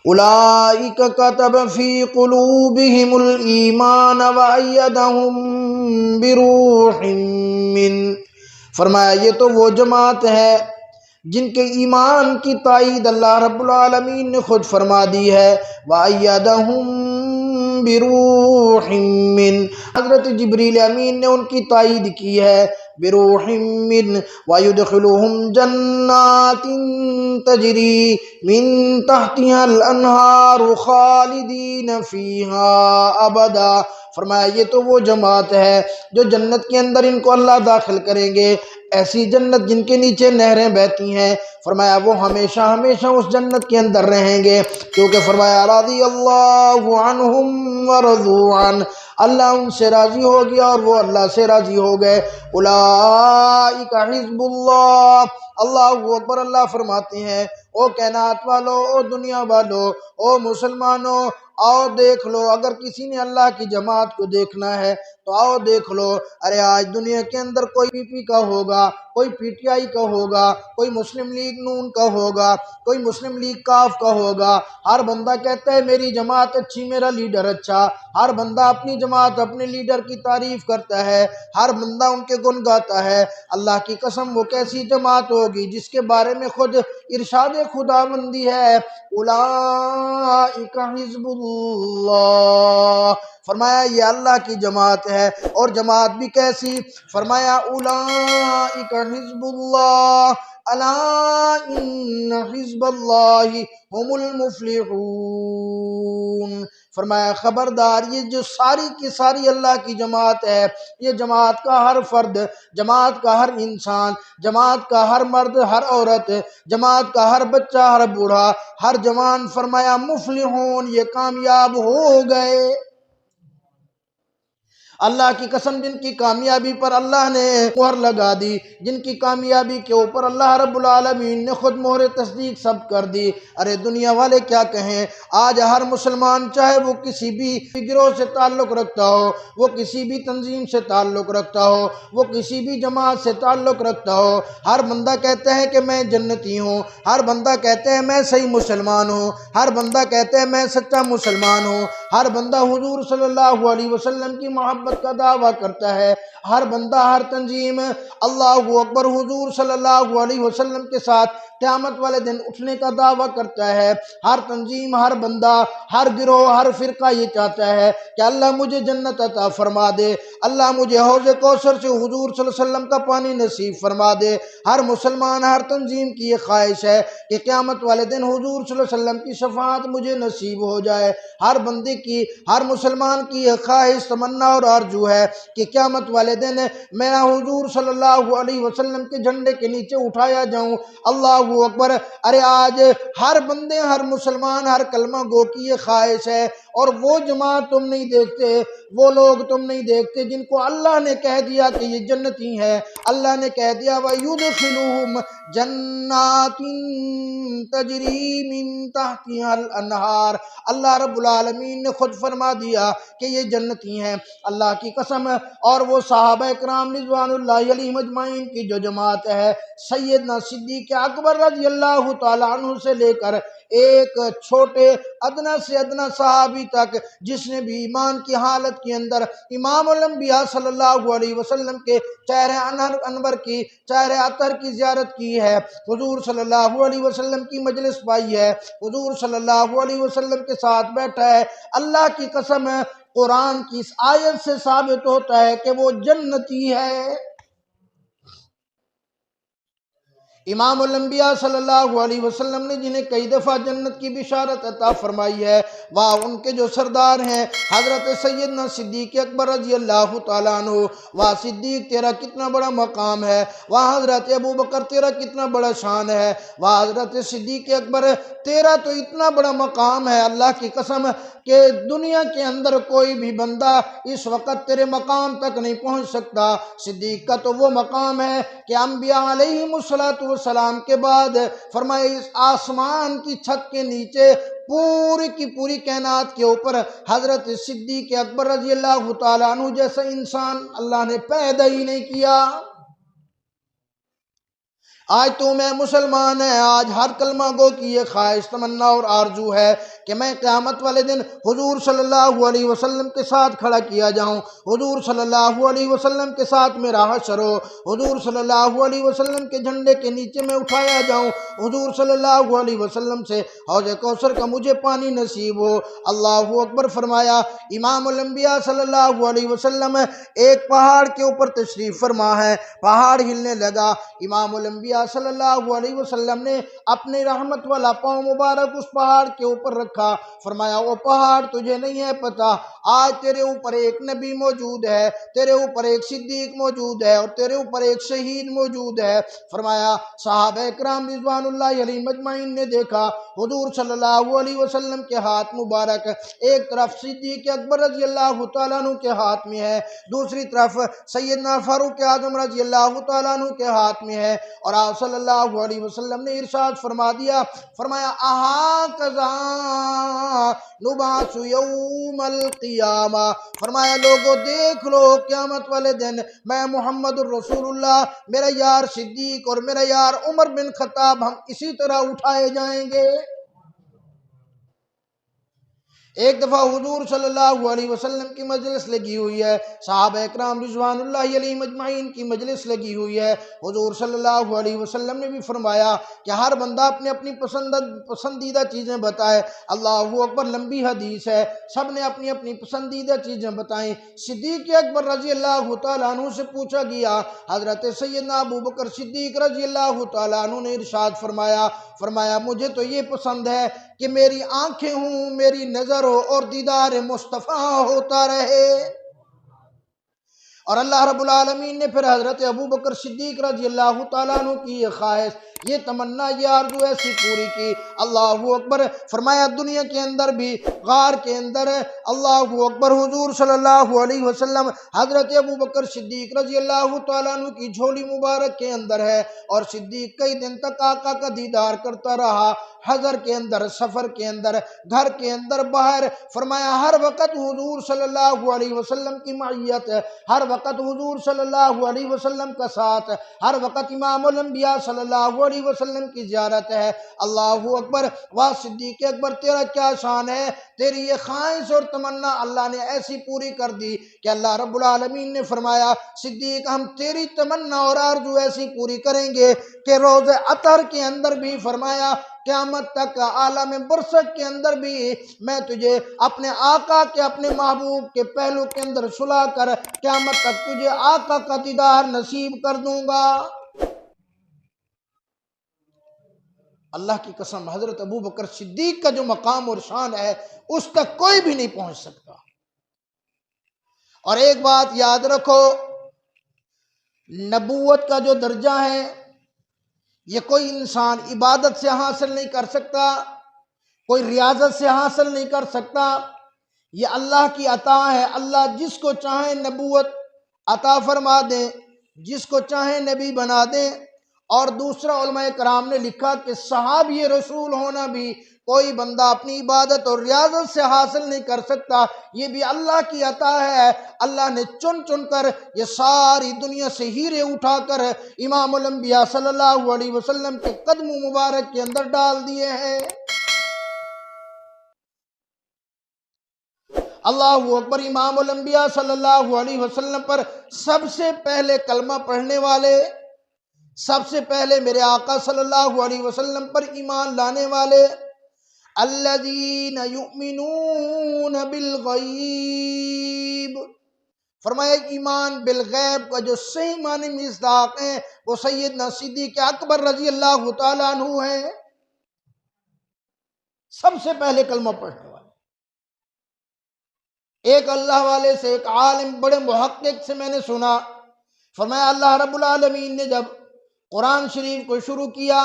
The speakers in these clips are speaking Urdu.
اولئک کتب فی قلوبہم الایمان وأیدہم بروح من، فرمایا یہ تو وہ جماعت ہے جن کے ایمان کی تائید اللہ رب العالمین نے خود فرما دی ہے۔ وَأَيَّدَهُم بِرُوحٍ مِّن، حضرت جبریل امین نے ان کی تائید کی ہے بروح من، وَيُدْخِلُهُمْ جَنَّاتٍ تَجْرِي مِن تَحْتِهَا الْأَنْهَارُ خَالِدِينَ فِيهَا أَبَدًا، فرمایا یہ تو وہ جماعت ہے جو جنت کے اندر ان کو اللہ داخل کریں گے، ایسی جنت جن کے نیچے نہریں بہتی ہیں، فرمایا وہ ہمیشہ ہمیشہ اس جنت کے اندر رہیں گے، کیونکہ فرمایا رضی اللہ عنہم ورضوا عنہ، اللہ ان سے راضی ہو گیا اور وہ اللہ سے راضی ہو گئے۔ اولئک حزب اللہ، اللہ اکبر، اللہ فرماتے ہیں او کائنات والو، او دنیا والو، او مسلمانوں، آؤ دیکھ لو، اگر کسی نے اللہ کی جماعت کو دیکھنا ہے تو آؤ دیکھ لو۔ ارے آج دنیا کے اندر کوئی پی پی کا ہوگا، کوئی پی ٹی آئی کا ہوگا، کوئی مسلم لیگ نون کا ہوگا، کوئی مسلم لیگ کاف کا ہوگا، ہر بندہ کہتا ہے میری جماعت اچھی، میرا لیڈر اچھا، ہر بندہ اپنی جماعت اپنے لیڈر کی تعریف کرتا ہے، ہر بندہ ان کے گن گاتا ہے۔ اللہ کی قسم وہ کیسی جماعت ہوگی جس کے بارے میں خود ارشاد خداوندی ہے اولئک حزب اللہ، فرمایا یہ اللہ کی جماعت ہے، اور جماعت بھی کیسی، فرمایا اولئک حزب اللہ الا ان حزب اللہ هم المفلحون، فرمایا خبردار یہ جو ساری کی ساری اللہ کی جماعت ہے، یہ جماعت کا ہر فرد، جماعت کا ہر انسان، جماعت کا ہر مرد ہر عورت، جماعت کا ہر بچہ ہر بوڑھا ہر جوان، فرمایا مفلحون یہ کامیاب ہو گئے۔ اللہ کی قسم جن کی کامیابی پر اللہ نے مہر لگا دی، جن کی کامیابی کے اوپر اللہ رب العالمین نے خود مہر تصدیق سب کر دی، ارے دنیا والے کیا کہیں، آج ہر مسلمان چاہے وہ کسی بھی گروہ سے تعلق رکھتا ہو، وہ کسی بھی تنظیم سے تعلق رکھتا ہو، وہ کسی بھی جماعت سے تعلق رکھتا ہو، ہر بندہ کہتا ہے کہ میں جنتی ہوں، ہر بندہ کہتا ہے میں صحیح مسلمان ہوں، ہر بندہ کہتا ہے میں سچا مسلمان ہوں، ہر بندہ حضور صلی اللہ علیہ وسلم کی محبت کا دعویٰ کرتا ہے، ہر بندہ ہر تنظیم اللہ اکبر حضور صلی اللہ علیہ وسلم کے ساتھ قیامت والے دن اٹھنے کا دعویٰ کرتا ہے، ہر تنظیم ہر بندہ ہر گروہ ہر فرقہ یہ چاہتا ہے کہ اللہ مجھے جنت عطا فرما دے، اللہ مجھے حوض کوثر سے حضور صلی اللہ علیہ وسلم کا پانی نصیب فرما دے، ہر مسلمان ہر تنظیم کی یہ خواہش ہے کہ قیامت والے دن حضور صلی اللہ علیہ وسلم کی شفاعت مجھے نصیب ہو جائے، ہر بندے کی ہر مسلمان کی یہ خواہش تمنا اور آرزو ہے کہ قیامت والے دن میں حضور صلی اللہ علیہ وسلم کے جھنڈے کے نیچے اٹھایا جاؤں۔ اللہ اکبر، ارے آج ہر بندے ہر مسلمان ہر کلمہ گو کی یہ خواہش ہے، اور وہ جماعت تم نہیں دیکھتے، وہ لوگ تم نہیں دیکھتے جن کو اللہ نے کہہ دیا کہ یہ جنتی ہیں، اللہ نے کہہ دیا وَيُدْخِلُهُمْ جَنَّاتٍ تَجْرِي مِن تَحْتِهَا الْأَنْهَارُ، اللہ رب العالمین نے خود فرما دیا کہ یہ جنتی ہیں، اللہ کی قسم، اور وہ صحابہ کرام رضوان اللہ علیہم اجمعین کی جو جماعت ہے، سیدنا صدیق اکبر رضی اللہ تعالیٰ عنہ سے لے کر ایک چھوٹے ادنا سے ادنا صحابی تک جس نے بھی ایمان کی حالت کے اندر امام الانبیاء صلی اللہ علیہ وسلم کے چہرے انور کی چہرے اطہر کی زیارت کی ہے، حضور صلی اللہ علیہ وسلم کی مجلس پائی ہے، حضور صلی اللہ علیہ وسلم کے ساتھ بیٹھا ہے، اللہ کی قسم قرآن کی اس آیت سے ثابت ہوتا ہے کہ وہ جنتی ہے۔ امام الانبیاء صلی اللہ علیہ وسلم نے جنہیں کئی دفعہ جنت کی بشارت عطا فرمائی ہے، وہ ان کے جو سردار ہیں حضرت سیدنا صدیق اکبر رضی اللہ تعالیٰ عنہ، وہ صدیق تیرا کتنا بڑا مقام ہے، وہ حضرت ابو بکر تیرا کتنا بڑا شان ہے، وہ حضرت صدیق اکبر تیرا تو اتنا بڑا مقام ہے، اللہ کی قسم کہ دنیا کے اندر کوئی بھی بندہ اس وقت تیرے مقام تک نہیں پہنچ سکتا۔ صدیق کا تو وہ مقام ہے کہ انبیاء علیہم السلام کے بعد فرمائے اس آسمان کی چھت کے نیچے پوری کی پوری کائنات کے اوپر حضرت صدیق اکبر رضی اللہ تعالیٰ عنہ جیسا انسان اللہ نے پیدا ہی نہیں کیا۔ آج تو میں مسلمان ہے، آج ہر کلمہ گو کی یہ خواہش، تمنا اور آرزو ہے کہ میں قیامت والے دن حضور صلی اللہ علیہ وسلم کے ساتھ کھڑا کیا جاؤں، حضور صلی اللہ علیہ وسلم کے ساتھ میرا حشر ہو، حضور صلی اللہ علیہ وسلم کے جھنڈے کے نیچے میں اٹھایا جاؤں، حضور صلی اللہ علیہ وسلم سے حوض کوثر کا مجھے پانی نصیب ہو۔ اللہ اکبر فرمایا۔ امام الانبیاء صلی اللہ علیہ وسلم ایک پہاڑ کے اوپر تشریف فرما ہے، پہاڑ ہلنے لگا، امام الانبیاء صلی اللہ علیہ وسلم نے اپنے رحمت والا پاؤں مبارک اس پہاڑ کے اوپر رکھا، فرمایا وہ پہاڑ تجھے نہیں ہے پتا، آج تیرے اوپر ایک نبی موجود ہے، تیرے اوپر ایک صدیق موجود ہے، اور تیرے اوپر ایک شہید موجود ہے۔ فرمایا صحابہ کرام رضوان اللہ علیہ مجمعین نے دیکھا حضور صلی اللہ علیہ وسلم کے ہاتھ مبارک ایک طرف صدیق اکبر رضی اللہ تعالیٰ عنہ کے ہاتھ میں ہے، دوسری طرف سیدنا فاروق اعظم رضی اللہ تعالیٰ عنہ کے ہاتھ میں ہے، اور آپ صلی اللہ علیہ وسلم نے ارشاد فرما دیا، فرمایا اہاکذا نبعث یوم القیامہ، فرمایا لوگوں دیکھ لو قیامت والے دن میں محمد الرسول اللہ، میرا یار صدیق اور میرا یار عمر بن خطاب ہم اسی طرح اٹھائے جائیں گے۔ ایک دفعہ حضور صلی اللہ علیہ وسلم کی مجلس لگی ہوئی ہے، صحابہ اکرام رضوان اللہ علیہ مجمعین کی مجلس لگی ہوئی ہے، حضور صلی اللہ علیہ وسلم نے بھی فرمایا کہ ہر بندہ اپنی اپنی پسندیدہ چیزیں بتائے۔ اللہ اکبر، لمبی حدیث ہے، سب نے اپنی اپنی پسندیدہ چیزیں بتائیں۔ صدیق اکبر رضی اللہ تعالیٰ عنہ سے پوچھا گیا، حضرت سیدنا ابو بکر صدیق رضی اللہ تعالیٰ عنہ نے ارشاد فرمایا مجھے تو یہ پسند ہے کہ میری آنکھیں ہوں، میری نظر ہو اور دیدار مصطفیٰ ہوتا رہے۔ اور اللہ رب العالمین نے پھر حضرت ابو بکر صدیق رضی اللہ تعالیٰ عنہ کی یہ خواہش، یہ تمنا، یہ آرزو ایسی پوری کی۔ اللہ اکبر، فرمایا دنیا کے اندر بھی غار کے اندر اللہ اکبر حضور صلی اللہ علیہ وسلم حضرت ابو بکر صدیق رضی اللہ تعالیٰ عنہ کی جھولی مبارک کے اندر ہے، اور صدیق کئی دن تک آقا کا دیدار کرتا رہا، حضر کے اندر، سفر کے اندر، گھر کے اندر، باہر، فرمایا ہر وقت حضور صلی اللہ علیہ وسلم کی معیت، ہر وقت حضور صلی اللہ علیہ وسلم کا ساتھ، ہر وقت امام الانبیاء صلی اللہ علیہ وسلم کی زیارت ہے۔ اللہ اکبر، واہ صدیق اکبر تیرا کیا شان ہے، تیری یہ خواہش اور تمنا اللہ نے ایسی پوری کر دی کہ اللہ رب العالمین نے فرمایا صدیق ہم تیری تمنا اور آرزو ایسی پوری کریں گے کہ روز عطر کے اندر بھی، فرمایا قیامت تک عالم برزخ کے اندر بھی میں تجھے اپنے آقا کے، اپنے محبوب کے پہلو کے اندر سلا کر قیامت تک تجھے آقا کا دیدار نصیب کر دوں گا۔ اللہ کی قسم، حضرت ابو بکر صدیق کا جو مقام اور شان ہے اس تک کوئی بھی نہیں پہنچ سکتا۔ اور ایک بات یاد رکھو، نبوت کا جو درجہ ہے یہ کوئی انسان عبادت سے حاصل نہیں کر سکتا، کوئی ریاضت سے حاصل نہیں کر سکتا، یہ اللہ کی عطا ہے۔ اللہ جس کو چاہیں نبوت عطا فرما دیں، جس کو چاہیں نبی بنا دیں۔ اور دوسرا علماء کرام نے لکھا کہ صحابی رسول ہونا بھی کوئی بندہ اپنی عبادت اور ریاضت سے حاصل نہیں کر سکتا، یہ بھی اللہ کی عطا ہے۔ اللہ نے چن چن کر یہ ساری دنیا سے ہیرے اٹھا کر امام الانبیاء صلی اللہ علیہ وسلم کے قدم مبارک کے اندر ڈال دیے ہیں۔ اللہ اکبر، امام الانبیاء صلی اللہ علیہ وسلم پر سب سے پہلے کلمہ پڑھنے والے، سب سے پہلے میرے آقا صلی اللہ علیہ وسلم پر ایمان لانے والے، الذین یؤمنون بالغیب، فرمایا ایمان بالغیب کا جو صحیح معنی مصداق ہیں وہ سیدنا صدیق اکبر رضی اللہ تعالیٰ عنہ ہیں، سب سے پہلے کلمہ پڑھنے والے۔ ایک اللہ والے سے، ایک عالم بڑے محقق سے میں نے سنا، فرمایا اللہ رب العالمین نے جب قرآن شریف کو شروع کیا،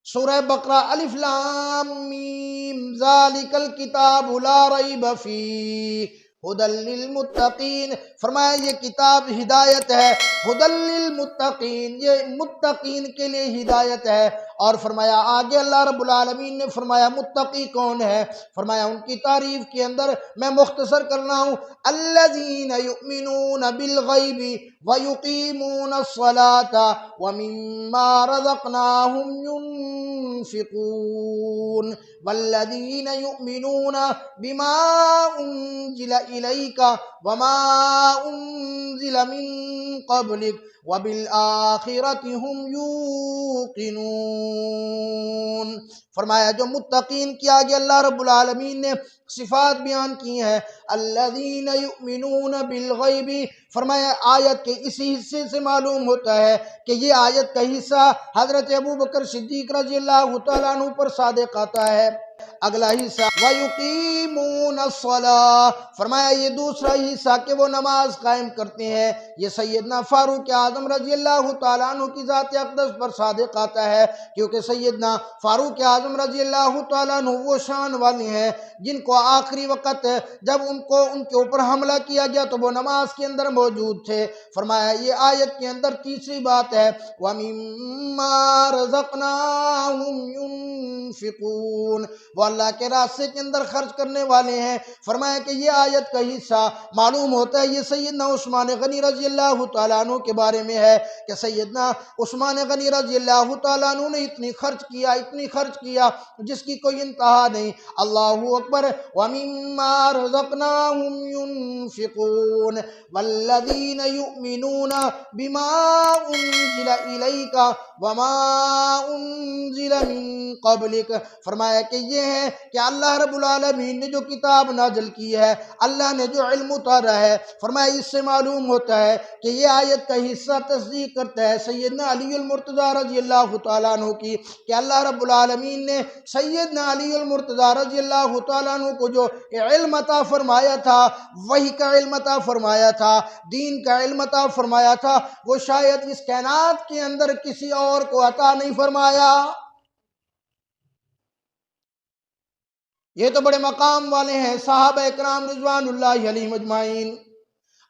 سورہ بقرہ الف لام میم ذالک الکتاب لا ریب فیہ ھدی للمتقین، فرمایا یہ کتاب ہدایت ہے، ھدی للمتقین، یہ متقین کے لیے ہدایت ہے۔ اور فرمایا آگے اللہ رب العالمین نے فرمایا متقی کون ہے؟ فرمایا ان کی تعریف کے اندر میں مختصر کرنا ہوں، الذین یؤمنون بالغیب ویقیمون الصلاة ومما رزقناہم ينفقون والذین یؤمنون بما انزل الیک وما انزل من قبلک وبالآخرۃ هم یوقنون۔ فرمایا جو متقین کی آگے اللہ رب العالمین نے صفات بیان کی ہیں، الذین یؤمنون بالغیب، فرمایا آیت کے اسی حصے سے معلوم ہوتا ہے کہ یہ آیت کا حصہ حضرت ابوبکر صدیق رضی اللہ تعالیٰ عنہ پر صادق آتا ہے۔ اگلا حصہ وَيُقِيمُونَ الصَّلَاةَ، فرمایا یہ دوسرا حصہ کہ وہ نماز قائم کرتے ہیں، یہ سیدنا فاروق اعظم رضی اللہ تعالیٰ عنہ کی ذات اقدس پر صادق آتا ہے، کیونکہ سیدنا فاروق اعظم رضی اللہ تعالیٰ عنہ وہ شان والے ہیں جن کو آخری وقت جب ان کے اوپر حملہ کیا گیا تو وہ نماز کے اندر موجود تھے۔ فرمایا یہ آیت کے اندر تیسری بات ہے وَمِمَّا رَزَقْنَاهُمْ يُنفِقُونَ، وہ اللہ کے راستے کے اندر خرچ کرنے والے ہیں۔ فرمایا کہ یہ آیت کا حصہ معلوم ہوتا ہے یہ سیدنا عثمان غنی رضی اللہ تعالیٰ عنہ کے بارے میں ہے کہ سیدنا عثمان غنی رضی اللہ تعالیٰ عنہ نے اتنی خرچ کیا جس کی کوئی انتہا نہیں۔ اللہ اکبر، وَمِمَّا رَزَقْنَاهُمْ يُنفِقُونَ وَالَّذِينَ يُؤْمِنُونَ بِمَا أُنزِلَ إِلَيْكَ وَمَا أُنزِلَ مِن قَبْلِكَ، فرمایا کہ یہ ہے کہ اللہ رب العالمین نے جو کتاب نازل کی ہے، اللہ نے جو علم اتارا ہے، فرمایا اس سے معلوم ہوتا ہے کہ یہ آیت کا حصہ تصدیق کرتا ہے سیدنا علی المرتضیٰ رضی اللہ تعالیٰ عنہ کی کہ اللہ رب العالمین نے سیدنا علی المرتضیٰ رضی اللہ تعالیٰ عنہ کو جو علم عطا فرمایا تھا، وحی کا علم عطا فرمایا تھا، دین کا علم عطا فرمایا تھا، وہ شاید اس کائنات کے اندر کسی اور کو عطا نہیں فرمایا۔ یہ تو بڑے مقام والے ہیں صحابہ اکرام رضوان اللہ علیہم اجمعین۔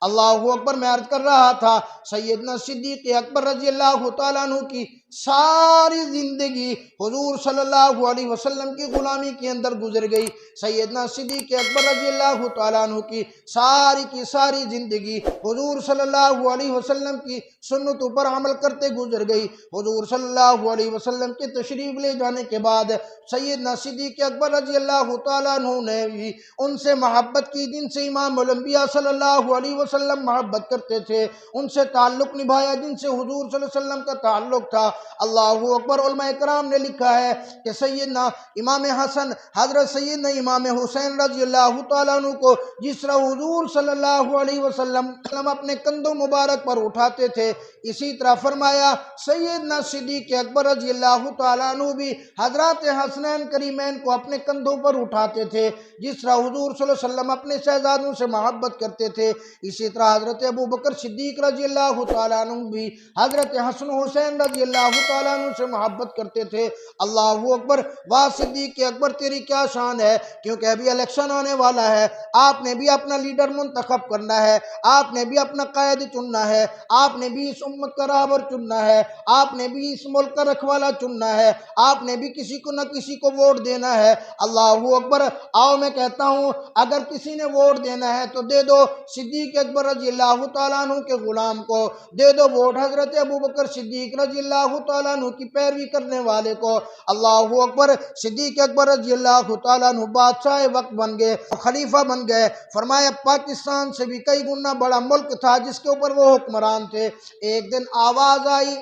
اللہ اکبر، میں عرض کر رہا تھا سیدنا صدیق اکبر رضی اللہ تعالیٰ عنہ کی ساری زندگی حضور صلی اللہ علیہ وسلم کی غلامی کے اندر گزر گئی۔ سیدنا صدیق اکبر رضی اللہ تعالیٰ عنہ کی ساری زندگی حضور صلی اللہ علیہ وسلم کی سنتوں پر عمل کرتے گزر گئی۔ حضور صلی اللہ علیہ وسلم کے تشریف لے جانے کے بعد سیدنا صدیق اکبر رضی اللہ تعالیٰ عنہ نے بھی ان سے محبت کی جن سے امام الانبیاء صلی اللہ علیہ وسلم محبت کرتے تھے، ان سے تعلق نبھایا جن سے حضور صلی اللہ علیہ وسلم کا تعلق تھا۔ اللہ اکبر، علماء کرام نے لکھا ہے کہ سیدنا امام حسن حضرت سیدنا امام حسین رضی اللہ تعالیٰ عنہ کو جس طرح حضور صلی اللہ علیہ وسلم اپنے کندھوں مبارک پر اٹھاتے تھے، اسی طرح فرمایا سیدنا صدیق اکبر رضی اللہ تعالیٰ عنہ بھی حضرات حسنین کریمین کو اپنے کندھوں پر اٹھاتے تھے، جس طرح حضور صلی اللہ علیہ وسلم اپنے شہزادوں سے محبت کرتے تھے، اسی طرح حضرت ابوبکر صدیق رضی اللہ تعالیٰ عنہ بھی حضرت حسن حسین رضی اللہ تعالیٰ عنہ سے محبت کرتے تھے۔ اللہ اکبر، واہ صدیق اکبر تیری کیا شان ہے، کیونکہ ابھی الیکشن ہونے والا ہے، آپ نے بھی اپنا لیڈر منتخب کرنا ہے، آپ نے بھی اپنا قائد چننا ہے، آپ نے بھی اس امت کا رہبر چننا ہے، آپ نے بھی اس ملک کا رکھوالا چننا ہے، آپ نے بھی کسی کو نہ کسی کو ووٹ دینا ہے۔ اللہ اکبر، آؤ میں کہتا ہوں اگر کسی نے ووٹ دینا ہے تو دے دو صدیق اکبر رضی اللہ تعالیٰ عنہ کے غلام کو، دے دو ووٹ حضرت ابوبکر صدیق رضی اللہ تعالیٰ عنہ کی پیروی کرنے والے کو۔ اللہ اکبر، صدیق اکبر رضی اللہ تعالیٰ عنہ بادشاہ وقت بن گئے، خلیفہ بن گئے۔ فرمایا پاکستان سے بھی کئی گنا بڑا ملک تھا جس کے اوپر وہ حکمران تھے۔ ایک دن آواز آئی،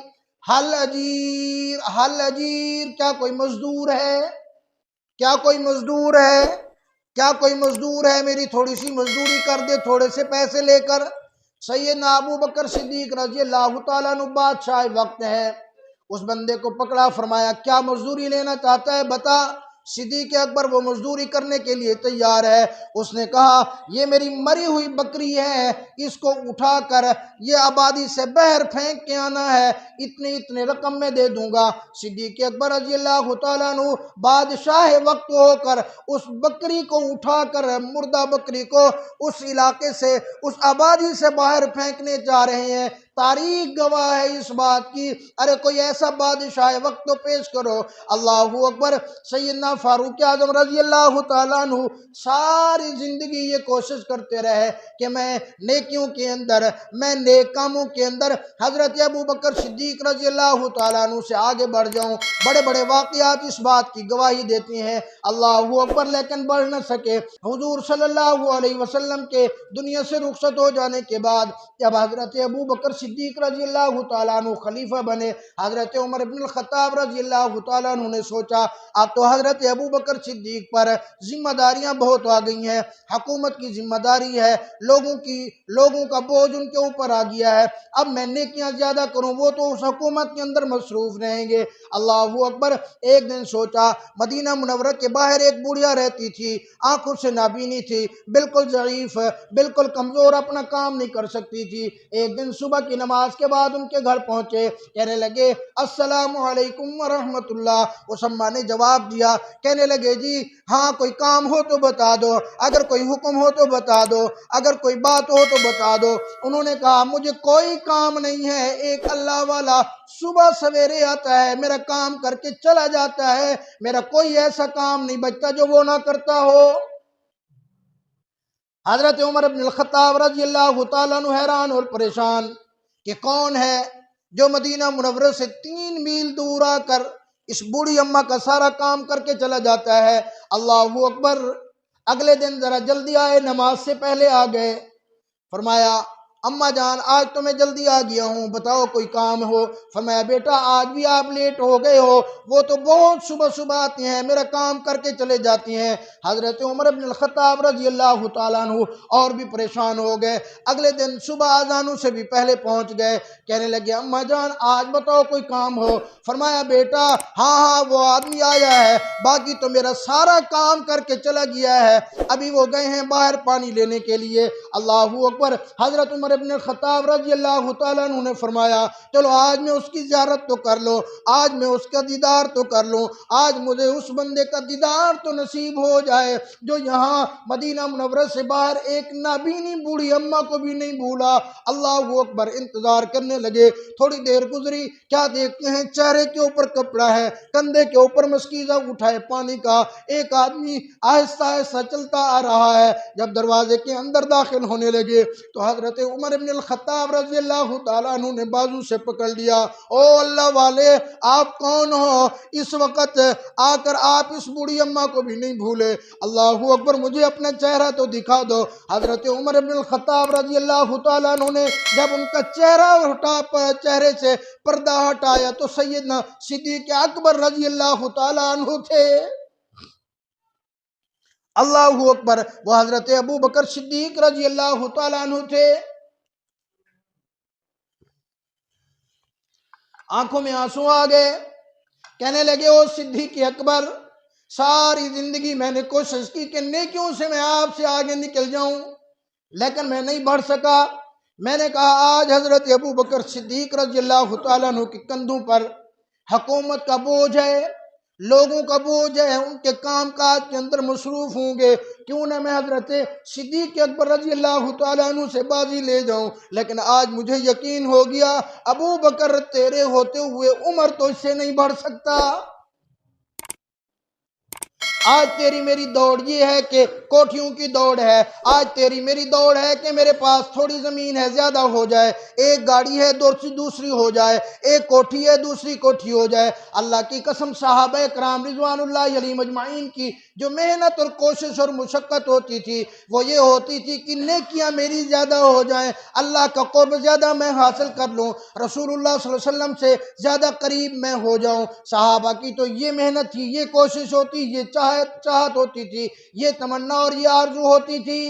حل اجیر، حل اجیر، کیا کوئی مزدور ہے؟ کیا کوئی مزدور ہے؟ کیا کوئی مزدور ہے؟ میری تھوڑی سی مزدوری کر دے، تھوڑے سے پیسے لے کر۔ سیدنا ابوبکر صدیق رضی اللہ تعالیٰ عنہ بادشاہ وقت ہے، اس بندے کو پکڑا، فرمایا کیا مزدوری لینا چاہتا ہے بتا۔ صدیق اکبر وہ مزدوری کرنے کے لیے تیار ہے۔ اس نے کہا یہ میری مری ہوئی بکری ہے، اس کو اٹھا کر یہ آبادی سے باہر پھینک کے آنا ہے، اتنے رقم میں دے دوں گا۔ صدیق اکبر رضی اللہ تعالیٰ عنہ بادشاہ وقت ہو کر اس بکری کو اٹھا کر، مردہ بکری کو اس علاقے سے، اس آبادی سے باہر پھینکنے جا رہے ہیں تاریخ گواہ ہے اس بات کی۔ ارے کوئی ایسا بادشاہ وقت تو پیش کرو۔ اللہ اکبر۔ سیدنا فاروق اعظم رضی اللہ تعالیٰ عنہ ساری زندگی یہ کوشش کرتے رہے کہ میں نیکیوں کے اندر، میں نیک کاموں کے اندر حضرت ابوبکر صدیق رضی اللہ تعالیٰ عنہ سے آگے بڑھ جاؤں۔ بڑے بڑے واقعات اس بات کی گواہی دیتی ہیں، اللہ اکبر، لیکن بڑھ نہ سکے۔ حضور صلی اللہ علیہ وسلم کے دنیا سے رخصت ہو جانے کے بعد جب حضرت ابوبکر صدیق رضی اللہ تعالیٰ عنہ خلیفہ بنے، حضرت عمر بن الخطاب رضی اللہ تعالیٰ عنہ نے سوچا اب تو حضرت ابوبکر صدیق پر ذمہ داریاں بہت آ گئی ہیں، حکومت کی ذمہ داری ہے، لوگوں کا بوجھ ان کے اوپر آ گیا ہے، اب میں نیکیاں زیادہ کروں، وہ تو اس حکومت کے اندر مصروف رہیں گے۔ اللہ اکبر۔ ایک دن سوچا، مدینہ منورہ کے باہر ایک بوڑھیا رہتی تھی، آنکھوں سے نابینی تھی، بالکل ضعیف، بالکل کمزور، اپنا کام نہیں کر سکتی تھی۔ ایک دن صبح کی نماز کے بعد ان کے گھر پہنچے، کہنے لگے السلام علیکم ورحمۃ اللہ۔ اس اماں نے جواب دیا، کہنے لگے جی ہاں کوئی کام ہو تو بتا دو، اگر کوئی حکم ہو تو بتا دو، اگر کوئی بات ہو تو بتا دو۔ انہوں نے کہا مجھے کوئی کام نہیں ہے، ایک اللہ والا صبح سویرے آتا ہے، میرا کام کر کے چلا جاتا ہے، میرا کوئی ایسا کام نہیں بچتا جو وہ نہ کرتا ہو۔ حضرت عمر بن الخطاب رضی اللہ تعالیٰ عنہ حیران اور پریشان کہ کون ہے جو مدینہ منورہ سے 3 میل دور آ کر اس بوڑھی اماں کا سارا کام کر کے چلا جاتا ہے۔ اللہ اکبر۔ اگلے دن ذرا جلدی آئے، نماز سے پہلے آ گئے، فرمایا اماں جان آج تو میں جلدی آ گیا ہوں، بتاؤ کوئی کام ہو؟ فرمایا بیٹا آج بھی آپ لیٹ ہو گئے ہو، وہ تو بہت صبح آتی ہیں، میرا کام کر کے چلے جاتی ہیں۔ حضرت عمر بن الخطاب رضی اللہ تعالیٰ عنہ اور بھی پریشان ہو گئے، اگلے دن صبح اذانوں سے بھی پہلے پہنچ گئے، کہنے لگے اماں جان آج بتاؤ کوئی کام ہو؟ فرمایا بیٹا ہاں وہ آدمی آیا ہے، باقی تو میرا سارا کام کر کے چلا گیا ہے، ابھی وہ گئے ہیں باہر پانی لینے کے لیے۔ اللہ اکبر۔ حضرت عمر بن الخطاب رضی اللہ تعالیٰ عنہ نے فرمایا چلو آج میں اس کی زیارت تو کر لو، آج میں اس کا دیدار تو کر لوں، آج مجھے اس بندے کا دیدار تو نصیب ہو جائے جو یہاں مدینہ منورہ سے باہر ایک نابینی بوڑھی اماں کو بھی نہیں بھولا۔ اللہ اکبر۔ انتظار کرنے لگے، تھوڑی دیر گزری، کیا دیکھتے ہیں چہرے کے اوپر کپڑا ہے، کندھے کے اوپر مشکیزہ اٹھائے پانی کا، ایک آدمی آہستہ آہستہ چلتا آ رہا ہے۔ جب دروازے کے اندر داخل ہونے لگے تو حضرت عمر بن الخطاب رضی اللہ تعالیٰ عنہ نے بازو سے پکڑ لیا، او اللہ والے آپ کون ہو؟ اس وقت آ کر آپ اس بوڑھی اماں کو بھی نہیں بھولے، اللہ اکبر، مجھے اپنا چہرہ تو دکھا دو۔ حضرت عمر بن الخطاب رضی اللہ تعالیٰ عنہ نے جب ان کا چہرے سے پردہ ہٹایا تو سیدنا صدیق اکبر رضی اللہ تعالیٰ عنہ تھے۔ اللہ اکبر۔ وہ حضرت ابوبکر صدیق رضی اللہ تعالیٰ عنہ تھے۔ آنکھوں میں آنسو آ گئے، کہنے لگے او صدیق اکبر، ساری زندگی میں نے کوشش کی کہ نیکیوں سے میں آپ سے آگے نکل جاؤں، لیکن میں نہیں بڑھ سکا۔ میں نے کہا آج حضرت ابوبکر صدیق رضی اللہ تعالیٰ عنہ کے کندھوں پر حکومت کا بوجھ ہے، لوگوں کا بوجھ ہے، ان کے کام کاج کے اندر مصروف ہوں گے، کیوں نہ میں حضرت صدیق اکبر رضی اللہ تعالیٰ عنہ سے بازی لے جاؤں، لیکن آج مجھے یقین ہو گیا ابو بکر تیرے ہوتے ہوئے عمر تو اس سے نہیں بڑھ سکتا۔ آج تیری میری دوڑ یہ ہے کہ کوٹھیوں کی دوڑ ہے، آج تیری میری دوڑ ہے کہ میرے پاس تھوڑی زمین ہے زیادہ ہو جائے، ایک گاڑی ہے دوسری ہو جائے، ایک کوٹھی ہے دوسری کوٹھی ہو جائے۔ اللہ کی قسم صحابہ کرام رضوان اللہ علیہم اجمعین کی جو محنت اور کوشش اور مشقت ہوتی تھی وہ یہ ہوتی تھی کہ نیکیاں میری زیادہ ہو جائیں، اللہ کا قرب زیادہ میں حاصل کر لوں، رسول اللہ صلی اللہ علیہ وسلم سے زیادہ قریب میں ہو جاؤں۔ صحابہ کی تو یہ محنت تھی، یہ کوشش ہوتی، یہ چاہت ہوتی تھی، یہ تمنا اور یہ آرزو ہوتی تھی۔